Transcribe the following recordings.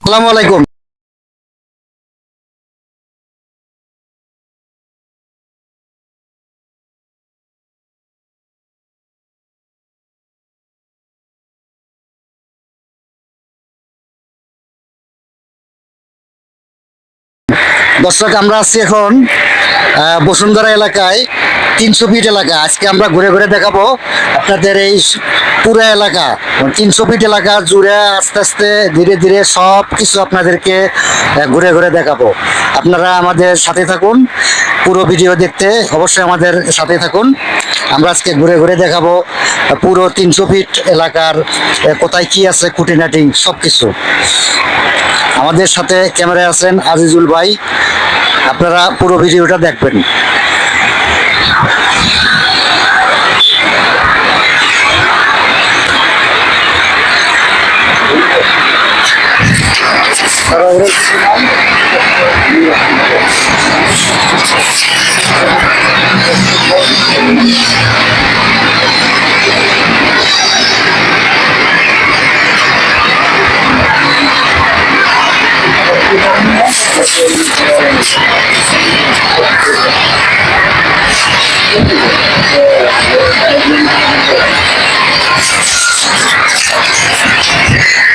আসসালামু আলাইকুম। দর্শক, আমরা আছি এখন বসুন্ধরা এলাকায়, 300 ফিট এলাকা। আজকে আমরা ঘুরে ঘুরে দেখাবো আপনাদের এই পুরো এলাকা, 300 ফিট এলাকা জুড়ে আস্তে আস্তে ধীরে ধীরে সব কিছু আপনাদেরকে ঘুরে ঘুরে দেখাবো। আপনারা আমাদের সাথে থাকুন, পুরো ভিডিও দেখতে অবশ্যই আমাদের সাথে থাকুন। আমরা আজকে ঘুরে ঘুরে দেখাবো পুরো 300 ফিট এলাকার কোথায় কি আছে, খুঁটিনাটি সব কিছু। আমাদের সাথে ক্যামেরায় আছেন আজিজুল ভাই। আপনারা পুরো ভিডিওটা দেখবেন।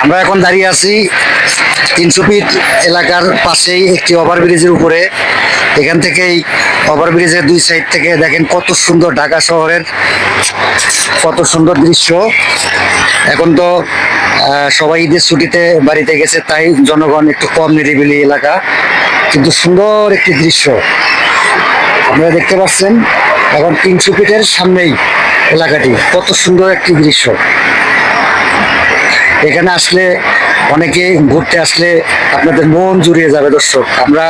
আমরা এখন দাঁড়িয়ে আছি 300 ফিট এলাকার পাশেই একটি ওভারব্রিজের উপরে। এখান থেকেই ওভারব্রিজের দুই সাইড থেকে দেখেন কত সুন্দর ঢাকা শহরের কত সুন্দর দৃশ্য। এখন তো সবাই ঈদের ছুটিতে বাড়িতে গেছে, তাই জনগণ একটু কম, নিরিবিলি এলাকা, কিন্তু সুন্দর একটি দৃশ্য আপনারা দেখতে পাচ্ছেন। এখন 300 ফিটের সামনেই এলাকাটি, কত সুন্দর একটি দৃশ্য। এখানে আসলে, অনেকে ঘুরতে আসলে আপনাদের মন জুড়িয়ে যাবে দর্শক। আমরা